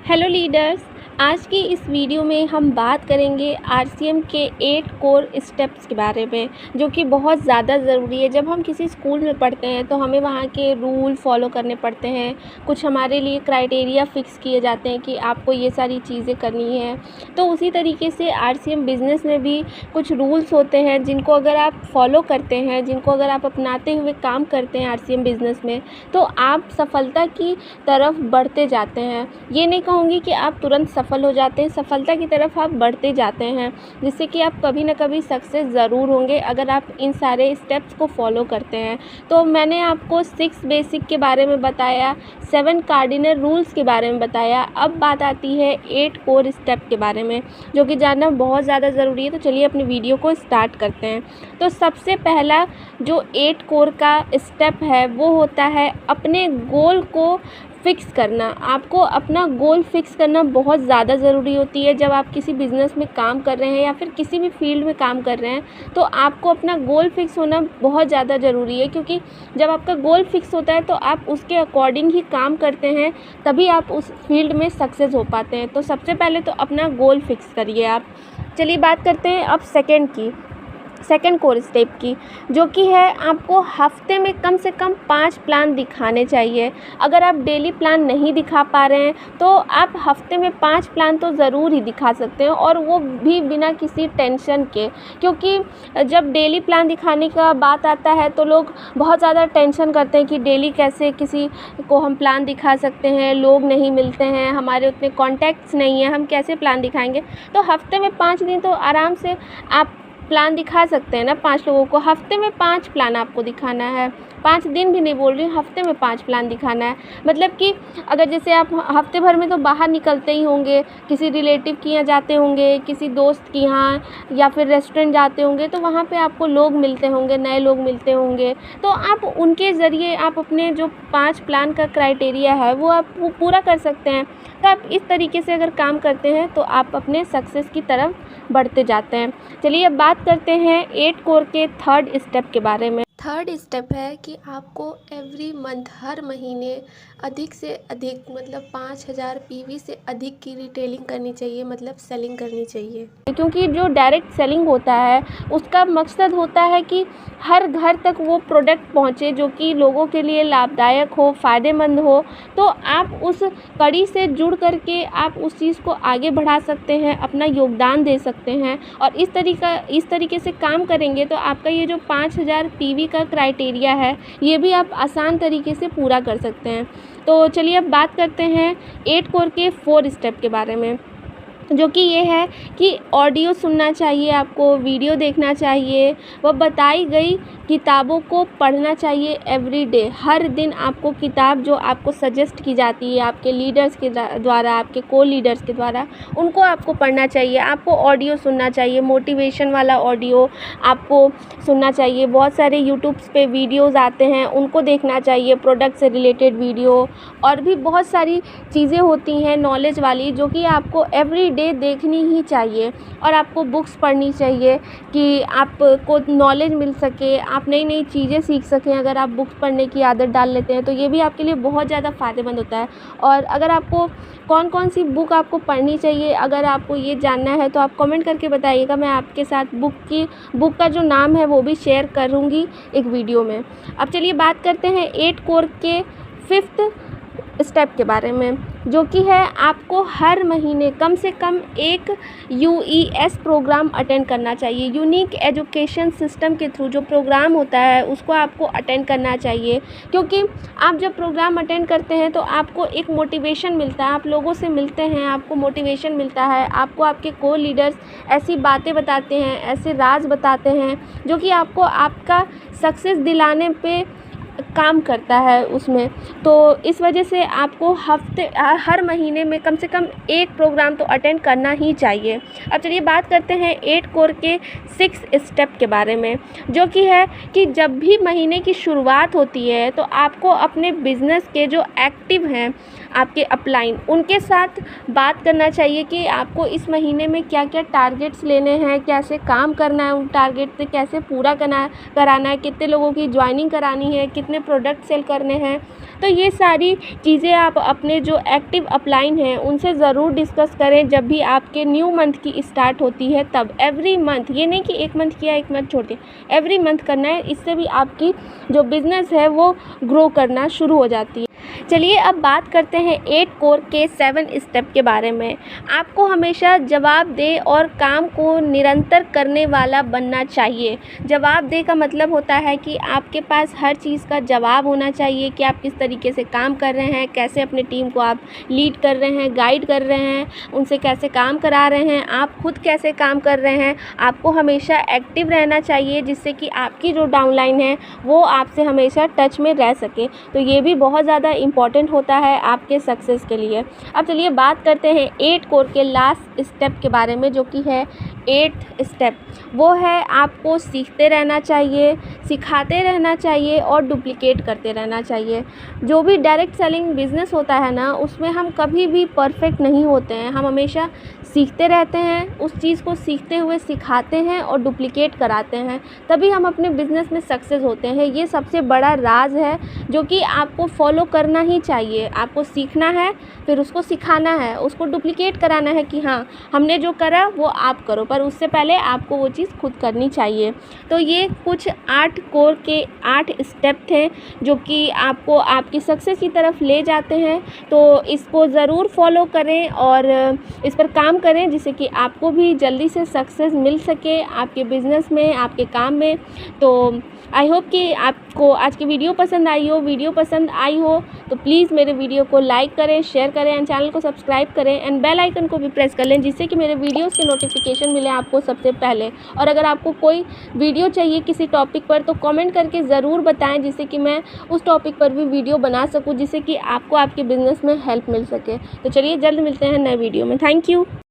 Hello leaders. आज की इस वीडियो में हम बात करेंगे आरसीएम के 8 कोर स्टेप्स के बारे में, जो कि बहुत ज़्यादा ज़रूरी है। जब हम किसी स्कूल में पढ़ते हैं तो हमें वहाँ के रूल फॉलो करने पड़ते हैं। कुछ हमारे लिए क्राइटेरिया फ़िक्स किए जाते हैं कि आपको ये सारी चीज़ें करनी है। तो उसी तरीके से आरसीएम बिज़नेस में भी कुछ रूल्स होते हैं जिनको अगर आप फॉलो करते हैं, जिनको अगर आप अपनाते हुए काम करते हैं आरसीएम बिज़नेस में, तो आप सफलता की तरफ बढ़ते जाते हैं। ये नहीं कहूँगी कि आप तुरंत सफल हो जाते हैं, सफलता की तरफ आप बढ़ते जाते हैं, जिससे कि आप कभी ना कभी सक्सेस ज़रूर होंगे अगर आप इन सारे स्टेप्स को फॉलो करते हैं। तो मैंने आपको 6 बेसिक के बारे में बताया, 7 कार्डिनल रूल्स के बारे में बताया। अब बात आती है 8 कोर स्टेप के बारे में, जो कि जानना बहुत ज़्यादा ज़रूरी है। तो चलिए अपनी वीडियो को स्टार्ट करते हैं। तो सबसे पहला जो 8 कोर का स्टेप है वो होता है अपने गोल को फ़िक्स करना। आपको अपना गोल फ़िक्स करना बहुत ज़्यादा ज़रूरी होती है। जब आप किसी बिज़नेस में काम कर रहे हैं या फिर किसी भी फील्ड में काम कर रहे हैं, तो आपको अपना गोल फ़िक्स होना बहुत ज़्यादा ज़रूरी है, क्योंकि जब आपका गोल फ़िक्स होता है तो आप उसके अकॉर्डिंग ही काम करते हैं, तभी आप उस फील्ड में सक्सेस हो पाते हैं। तो सबसे पहले तो अपना गोल फ़िक्स करिए आप। चलिए बात करते हैं अब सेकंड कोर स्टेप की, जो कि है आपको हफ्ते में कम से कम 5 प्लान दिखाने चाहिए। अगर आप डेली प्लान नहीं दिखा पा रहे हैं तो आप हफ्ते में 5 प्लान तो ज़रूर ही दिखा सकते हैं, और वो भी बिना किसी टेंशन के। क्योंकि जब डेली प्लान दिखाने का बात आता है तो लोग बहुत ज़्यादा टेंशन करते हैं कि डेली कैसे किसी को हम प्लान दिखा सकते हैं, लोग नहीं मिलते हैं, हमारे उतने कॉन्टैक्ट्स नहीं हैं, हम कैसे प्लान दिखाएंगे। तो हफ्ते में 5 दिन तो आराम से आप प्लान दिखा सकते हैं ना 5 लोगों को। हफ्ते में 5 प्लान आपको दिखाना है, 5 दिन भी नहीं बोल रही हूँ, हफ्ते में 5 प्लान दिखाना है। मतलब कि अगर जैसे आप हफ्ते भर में तो बाहर निकलते ही होंगे, किसी रिलेटिव के यहाँ जाते होंगे, किसी दोस्त के यहाँ, या फिर रेस्टोरेंट जाते होंगे, तो वहाँ पे आपको लोग मिलते होंगे, नए लोग मिलते होंगे। तो आप उनके ज़रिए आप अपने जो 5 प्लान का क्राइटेरिया है वो पूरा कर सकते हैं। तो आप इस तरीके से अगर काम करते हैं तो आप अपने सक्सेस की तरफ बढ़ते जाते हैं। चलिए अब बात करते हैं 8 कोर के 3rd स्टेप के बारे में। 3rd स्टेप है कि आपको एवरी मंथ, हर महीने अधिक से अधिक, मतलब 5000 पीवी से अधिक की रिटेलिंग करनी चाहिए, मतलब सेलिंग करनी चाहिए। क्योंकि जो डायरेक्ट सेलिंग होता है उसका मकसद होता है कि हर घर तक वो प्रोडक्ट पहुँचे जो कि लोगों के लिए लाभदायक हो, फ़ायदेमंद हो। तो आप उस कड़ी से जुड़ करके आप उस चीज़ को आगे बढ़ा सकते हैं, अपना योगदान दे सकते हैं। और इस तरीके से काम करेंगे तो आपका ये जो 5000 पीवी का क्राइटेरिया है ये भी आप आसान तरीके से पूरा कर सकते हैं। तो चलिए अब बात करते हैं 8 कोर के 4 स्टेप के बारे में, जो कि ये है कि ऑडियो सुनना चाहिए, आपको वीडियो देखना चाहिए, वह बताई गई किताबों को पढ़ना चाहिए एवरी डे। हर दिन आपको किताब जो आपको सजेस्ट की जाती है आपके लीडर्स के द्वारा, आपके को लीडर्स के द्वारा, उनको आपको पढ़ना चाहिए। आपको ऑडियो सुनना चाहिए, मोटिवेशन वाला ऑडियो आपको सुनना चाहिए। बहुत सारे यूट्यूब्स पे वीडियोज़ आते हैं, उनको देखना चाहिए, प्रोडक्ट से रिलेटेड वीडियो। और भी बहुत सारी चीज़ें होती हैं नॉलेज वाली, जो कि आपको एवरी डे देखनी ही चाहिए। और आपको बुक्स पढ़नी चाहिए कि आपको नॉलेज मिल सके, आप नई नई चीज़ें सीख सकें। अगर आप बुक्स पढ़ने की आदत डाल लेते हैं तो ये भी आपके लिए बहुत ज़्यादा फ़ायदेमंद होता है। और अगर आपको कौन कौन सी बुक आपको पढ़नी चाहिए, अगर आपको ये जानना है तो आप कमेंट करके बताइएगा। मैं आपके साथ बुक का जो नाम है वो भी शेयर करूँगी एक वीडियो में। अब चलिए बात करते हैं 8 कोर के 5th स्टेप के बारे में, जो कि है आपको हर महीने कम से कम एक यूईएस प्रोग्राम अटेंड करना चाहिए। यूनिक एजुकेशन सिस्टम के थ्रू जो प्रोग्राम होता है उसको आपको अटेंड करना चाहिए। क्योंकि आप जब प्रोग्राम अटेंड करते हैं तो आपको एक मोटिवेशन मिलता है, आप लोगों से मिलते हैं, आपको मोटिवेशन मिलता है, आपको आपके को लीडर्स ऐसी बातें बताते हैं, ऐसे राज बताते हैं जो कि आपको आपका सक्सेस दिलाने पे काम करता है उसमें। तो इस वजह से आपको हर महीने में कम से कम एक प्रोग्राम तो अटेंड करना ही चाहिए। अब चलिए बात करते हैं 8 कोर के 6 स्टेप के बारे में, जो कि है कि जब भी महीने की शुरुआत होती है तो आपको अपने बिज़नेस के जो एक्टिव हैं आपके अपलाइन, उनके साथ बात करना चाहिए कि आपको इस महीने में क्या-क्या टारगेट्स लेने हैं, कैसे काम करना है, उन टारगेट से कैसे पूरा कराना है, कितने लोगों की जॉइनिंग करानी है, कितने प्रोडक्ट सेल करने हैं। तो ये सारी चीज़ें आप अपने जो एक्टिव अपलाइन हैं उनसे ज़रूर डिस्कस करें जब भी आपके न्यू मंथ की स्टार्ट होती है तब। एवरी मंथ, ये नहीं कि एक मंथ किया एक मंथ छोड़ दिया, एवरी मंथ करना है। इससे भी आपकी जो बिज़नेस है वो ग्रो करना शुरू हो जाती है। चलिए अब बात करते हैं 8 कोर के 7 स्टेप के बारे में। आपको हमेशा जवाबदेह और काम को निरंतर करने वाला बनना चाहिए। जवाबदेह का मतलब होता है कि आपके पास हर चीज़ का जवाब होना चाहिए कि आप किस तरीके से काम कर रहे हैं, कैसे अपनी टीम को आप लीड कर रहे हैं, गाइड कर रहे हैं, उनसे कैसे काम करा रहे हैं, आप खुद कैसे काम कर रहे हैं। आपको हमेशा एक्टिव रहना चाहिए जिससे कि आपकी जो डाउनलाइन है वो आपसे हमेशा टच में रह सके। तो ये भी बहुत ज़्यादा इम्पॉर्टेंट होता है आपके सक्सेस के लिए। अब चलिए बात करते हैं 8 कोर के लास्ट स्टेप के बारे में, जो कि है 8th स्टेप। वो है आपको सीखते रहना चाहिए, सिखाते रहना चाहिए और डुप्लिकेट करते रहना चाहिए। जो भी डायरेक्ट सेलिंग बिज़नेस होता है ना, उसमें हम कभी भी परफेक्ट नहीं होते हैं। हम हमेशा सीखते रहते हैं, उस चीज़ को सीखते हुए सिखाते हैं और डुप्लिकेट कराते हैं, तभी हम अपने बिज़नेस में सक्सेस होते हैं। ये सबसे बड़ा राज है जो कि आपको फॉलो करना ही चाहिए। आपको सीखना है, फिर उसको सिखाना है, उसको डुप्लिकेट कराना है कि हाँ हमने जो करा वो आप करो, पर उससे पहले आपको वो चीज़ खुद करनी चाहिए। तो ये कुछ 8 कोर के 8 स्टेप थे जो कि आपको आपकी सक्सेस की तरफ ले जाते हैं। तो इसको ज़रूर फॉलो करें और इस पर काम करें जिससे कि आपको भी जल्दी से सक्सेस मिल सके आपके बिज़नेस में, आपके काम में। तो आई होप कि आपको आज की वीडियो पसंद आई हो। वीडियो पसंद आई हो तो प्लीज़ मेरे वीडियो को लाइक करें, शेयर करें एंड चैनल को सब्सक्राइब करें एंड बेल आइकन को भी प्रेस कर लें जिससे कि मेरे वीडियोस के नोटिफिकेशन मिले आपको सबसे पहले। और अगर आपको कोई वीडियो चाहिए किसी टॉपिक पर तो कमेंट करके ज़रूर बताएं जिससे कि मैं उस टॉपिक पर भी वीडियो बना सकूं, जिससे कि आपको आपके बिज़नेस में हेल्प मिल सके। तो चलिए जल्द मिलते हैं नए वीडियो में। Thank you.